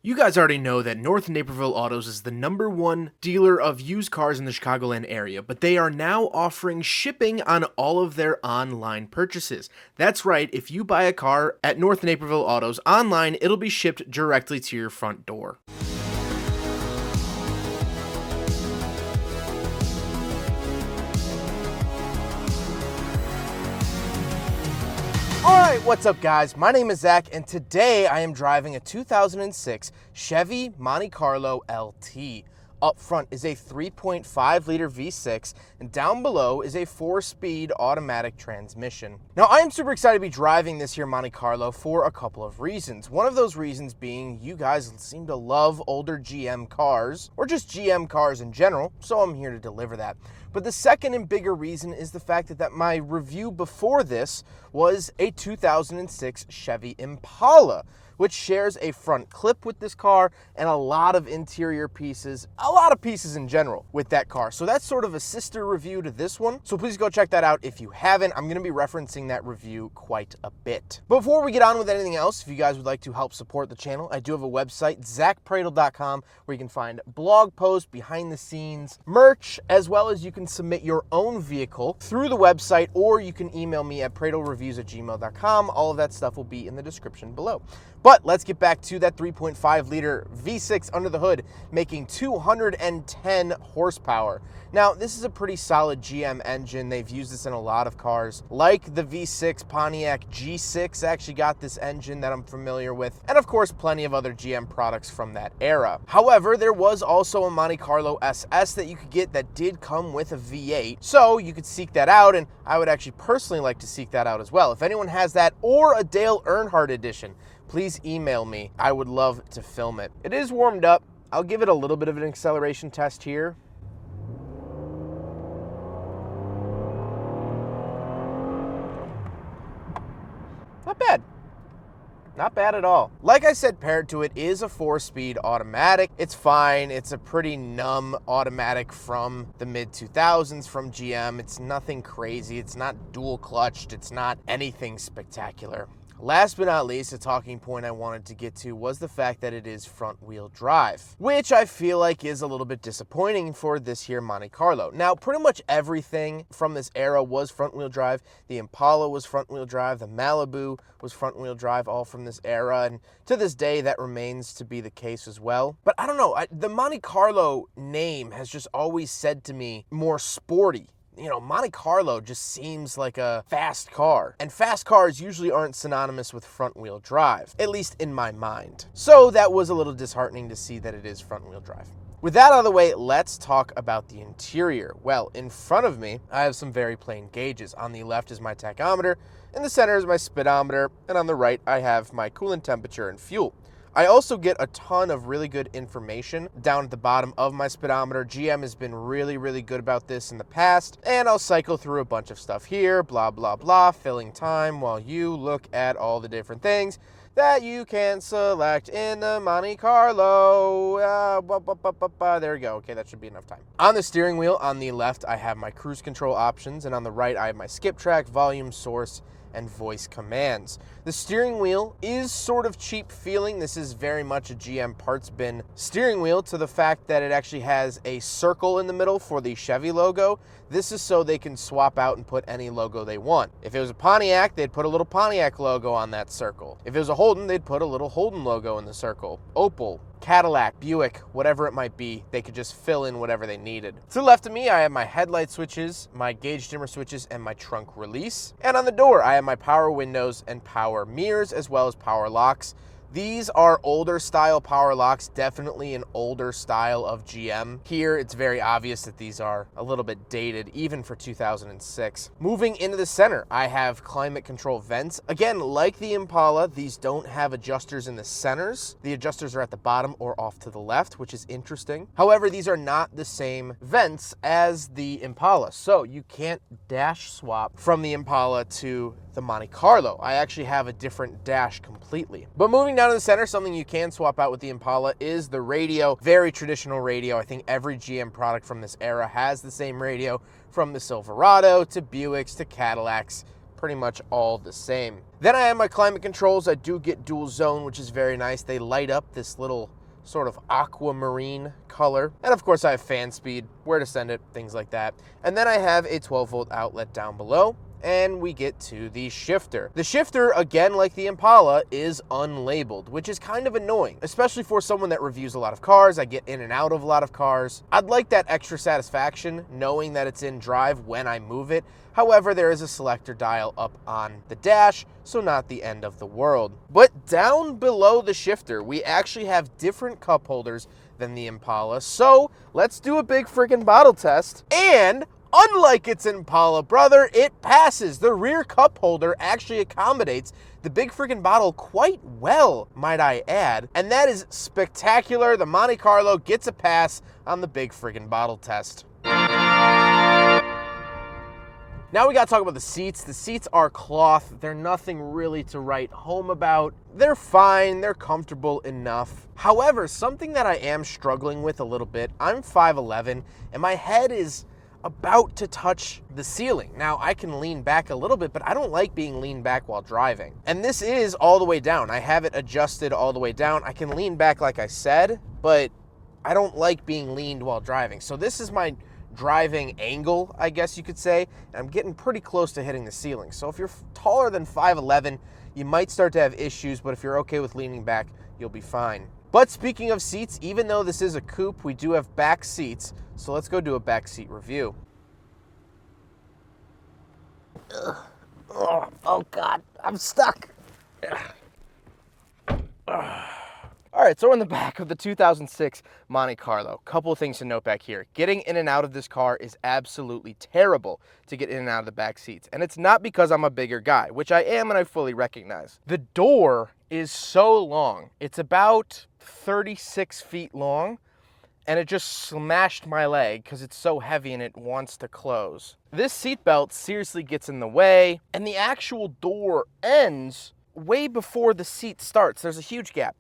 You guys already know that North Naperville Autos is the #1 dealer of used cars in the Chicagoland area, but they are now offering shipping on all of their online purchases. That's right, if you buy a car at North Naperville Autos online, it'll be shipped directly to your front door. Alright, what's up guys? My name is Zach, and today I am driving a 2006 Chevy Monte Carlo LT. Up front is a 3.5 liter V6, and down below is a 4-speed automatic transmission. Now I am super excited to be driving this here Monte Carlo for a couple of reasons. One of those reasons being you guys seem to love older GM cars, or just GM cars in general, so I'm here to deliver that. But the second and bigger reason is the fact that my review before this was a 2006 Chevy Impala, which shares a front clip with this car and a lot of interior pieces, a lot of pieces in general with that car. So that's sort of a sister review to this one. So please go check that out if you haven't. I'm gonna be referencing that review quite a bit. Before we get on with anything else, if you guys would like to help support the channel, I do have a website, zackpradel.com, where you can find blog posts, behind the scenes, merch, as well as you can submit your own vehicle through the website, or you can email me at pradelreviews@gmail.com. All of that stuff will be in the description below. But let's get back to that 3.5 liter V6 under the hood, making 210 horsepower. Now, this is a pretty solid GM engine. They've used this in a lot of cars. Like the V6 Pontiac G6 actually got this engine that I'm familiar with, and of course, plenty of other GM products from that era. However, there was also a Monte Carlo SS that you could get that did come with a V8, so you could seek that out, and I would actually personally like to seek that out as well. If anyone has that, or a Dale Earnhardt edition, please email me. I would love to film it. It is warmed up. I'll give it a little bit of an acceleration test here. Not bad. Not bad at all. Like I said, paired to it is a 4-speed automatic. It's fine. It's a pretty numb automatic from the mid-2000s from GM. It's nothing crazy. It's not dual clutched. It's not anything spectacular. Last but not least, a talking point I wanted to get to was the fact that it is front-wheel drive, which I feel like is a little bit disappointing for this here Monte Carlo. Now, pretty much everything from this era was front-wheel drive. The Impala was front-wheel drive. The Malibu was front-wheel drive, all from this era, and to this day, that remains to be the case as well. But I don't know, the Monte Carlo name has just always said to me more sporty. You know, Monte Carlo just seems like a fast car, and fast cars usually aren't synonymous with front-wheel drive, at least in my mind. So that was a little disheartening to see that it is front-wheel drive. With that out of the way, let's talk about the interior. Well, in front of me, I have some very plain gauges. On the left is my tachometer, in the center is my speedometer, and on the right, I have my coolant temperature and fuel. I also get a ton of really good information down at the bottom of my speedometer. GM has been really good about this in the past, and I'll cycle through a bunch of stuff here, blah, blah, blah, filling time while you look at all the different things that you can select in the Monte Carlo. There we go. Okay, that should be enough time. On the steering wheel, on the left, I have my cruise control options, and on the right, I have my skip track, volume, source, and voice commands. The steering wheel is sort of cheap feeling. This is very much a GM parts bin steering wheel, to the fact that it actually has a circle in the middle for the Chevy logo. This is so they can swap out and put any logo they want. If it was a Pontiac, they'd put a little Pontiac logo on that circle. If it was a Holden, they'd put a little Holden logo in the circle. Opel, Cadillac, Buick, whatever it might be, they could just fill in whatever they needed. To the left of me, I have my headlight switches, my gauge dimmer switches, and my trunk release. And on the door, I have my power windows and power mirrors, as well as power locks. These are older style power locks, definitely an older style of GM. Here, it's very obvious that these are a little bit dated, even for 2006. Moving into the center, I have climate control vents. Again, like the Impala, these don't have adjusters in the centers. The adjusters are at the bottom or off to the left, which is interesting. However, these are not the same vents as the Impala, so you can't dash swap from the Impala to the Monte Carlo. I actually have a different dash completely. But moving down to the center, something you can swap out with the Impala is the radio. Very traditional radio. I think every GM product from this era has the same radio, from the Silverado to Buicks to Cadillacs. pretty much all the same. Then I have my climate controls. I do get dual zone, which is very nice. They light up this little sort of aquamarine color. And of course I have fan speed, where to send it, things like that. And then I have a 12-volt outlet down below. And we get to the shifter. The shifter, again, like the Impala, is unlabeled, which is kind of annoying, especially for someone that reviews a lot of cars. I get in and out of a lot of cars. I'd like that extra satisfaction knowing that it's in drive when I move it. However, there is a selector dial up on the dash, so not the end of the world. But down below the shifter, we actually have different cup holders than the Impala. So let's do a big friggin' bottle test. And unlike its Impala brother, it passes. The rear cup holder actually accommodates the big friggin' bottle quite well, might I add. And that is spectacular. The Monte Carlo gets a pass on the big friggin' bottle test. Now we gotta talk about the seats. The seats are cloth. They're nothing really to write home about. They're fine, they're comfortable enough. However, something that I am struggling with a little bit, I'm 5'11", and my head is about to touch the ceiling. Now, I can lean back a little bit, but I don't like being leaned back while driving. And this is all the way down. I have it adjusted all the way down. I can lean back like I said, but I don't like being leaned while driving. So this is my driving angle, I guess you could say, and I'm getting pretty close to hitting the ceiling. So if you're taller than 5'11", you might start to have issues, but if you're okay with leaning back, you'll be fine. But speaking of seats, even though this is a coupe, we do have back seats, so let's go do a back seat review. Oh God, I'm stuck. All right, so we're in the back of the 2006 Monte Carlo. Couple of things to note back here. Getting in and out of this car is absolutely terrible to get in and out of the back seats. And it's not because I'm a bigger guy, which I am and I fully recognize. The door is so long. It's about 36 feet long, and it just smashed my leg because it's so heavy and it wants to close. This seatbelt seriously gets in the way, and the actual door ends way before the seat starts. There's a huge gap.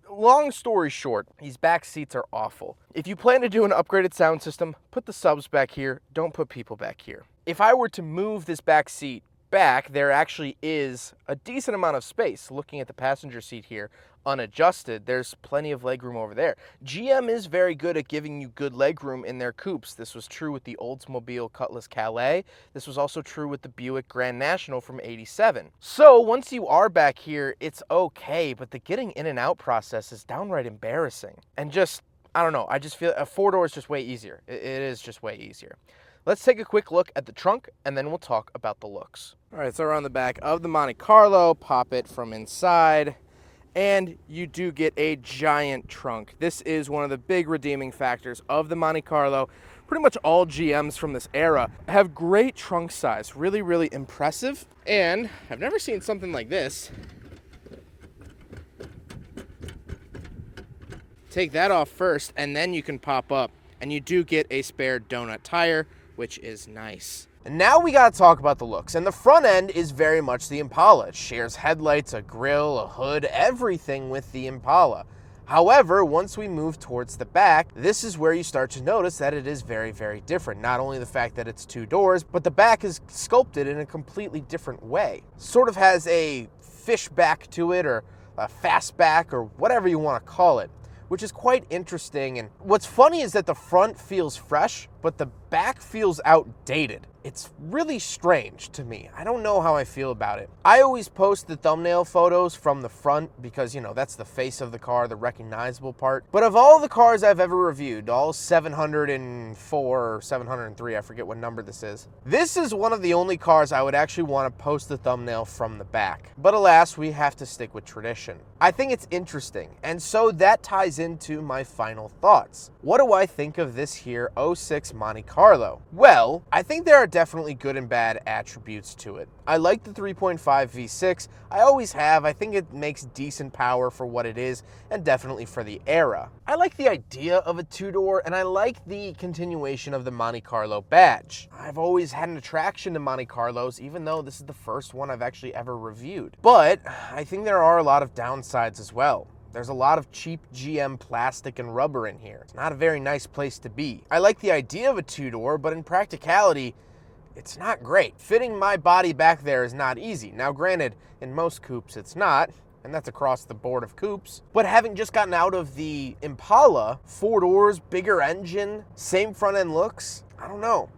Long story short, these back seats are awful. If you plan to do an upgraded sound system, put the subs back here, don't put people back here. If I were to move this back seat back, there actually is a decent amount of space. Looking at the passenger seat here, unadjusted, there's plenty of legroom over there. GM is very good at giving you good legroom in their coupes. This was true with the Oldsmobile Cutlass Calais. This was also true with the Buick Grand National from '87. So once you are back here, it's okay, but the getting in and out process is downright embarrassing. And just, I don't know, I just feel a four-door is just way easier. It is just way easier. Let's take a quick look at the trunk, and then we'll talk about the looks. All right, so we're on the back of the Monte Carlo. Pop it from inside, and you do get a giant trunk. This is one of the big redeeming factors of the Monte Carlo. Pretty much all GMs from this era have great trunk size, really, really impressive. And I've never seen something like this. Take that off first, and then you can pop up, and you do get a spare donut tire, which is nice. And now we gotta talk about the looks, and the front end is very much the Impala. It shares headlights, a grille, a hood, everything with the Impala. However, once we move towards the back, this is where you start to notice that it is very, very different. Not only the fact that it's two doors, but the back is sculpted in a completely different way. Sort of has a fish back to it, or a fast back, or whatever you want to call it, which is quite interesting. And what's funny is that the front feels fresh, but the back feels outdated. It's really strange to me. I don't know how I feel about it. I always post the thumbnail photos from the front because, you know, that's the face of the car, the recognizable part. But of all the cars I've ever reviewed, all 704 or 703, I forget what number this is one of the only cars I would actually want to post the thumbnail from the back. But alas, we have to stick with tradition. I think it's interesting, and so that ties into my final thoughts. What do I think of this here 06 Monte Carlo? Well, I think there are definitely good and bad attributes to it. I like the 3.5 V6. I always have. I think it makes decent power for what it is, and definitely for the era. I like the idea of a two-door, and I like the continuation of the Monte Carlo badge. I've always had an attraction to Monte Carlos, even though this is the first one I've actually ever reviewed. But I think there are a lot of downsides as well. There's a lot of cheap GM plastic and rubber in here. It's not a very nice place to be. I like the idea of a two-door, but in practicality, it's not great. Fitting my body back there is not easy. Now, granted, in most coupes it's not, and that's across the board of coupes. But having just gotten out of the Impala, 4 doors, bigger engine, same front end looks, I don't know.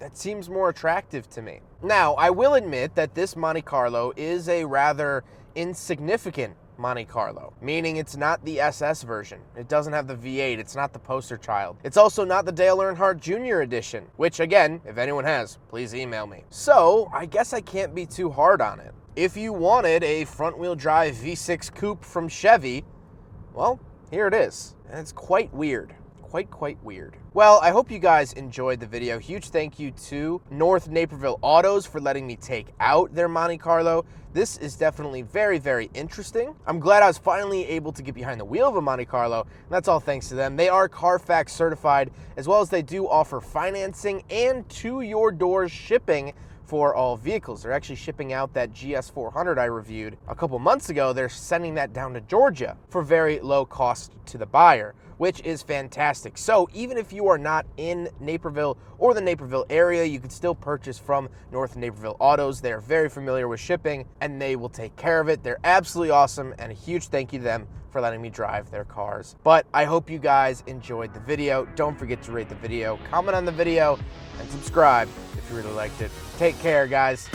That seems more attractive to me. Now, I will admit that this Monte Carlo is a rather insignificant Monte Carlo, meaning it's not the SS version. It doesn't have the V8. It's not the poster child. It's also not the Dale Earnhardt Jr. edition, which again, if anyone has, please email me. So I guess I can't be too hard on it. If you wanted a front-wheel drive V6 coupe from Chevy, well, here it is. And it's quite weird. Quite weird. Well, I hope you guys enjoyed the video. Huge thank you to North Naperville Autos for letting me take out their Monte Carlo. This is definitely very interesting. I'm glad I was finally able to get behind the wheel of a Monte Carlo, and that's all thanks to them. They are Carfax certified, as well as they do offer financing and to-your-door shipping for all vehicles. They're actually shipping out that GS400 I reviewed a couple months ago. They're sending that down to Georgia for very low cost to the buyer, which is fantastic. So even if you are not in Naperville or the Naperville area, you can still purchase from North Naperville Autos. They're very familiar with shipping and they will take care of it. They're absolutely awesome, and a huge thank you to them for letting me drive their cars. But I hope you guys enjoyed the video. Don't forget to rate the video, comment on the video, and subscribe if you really liked it. Take care, guys.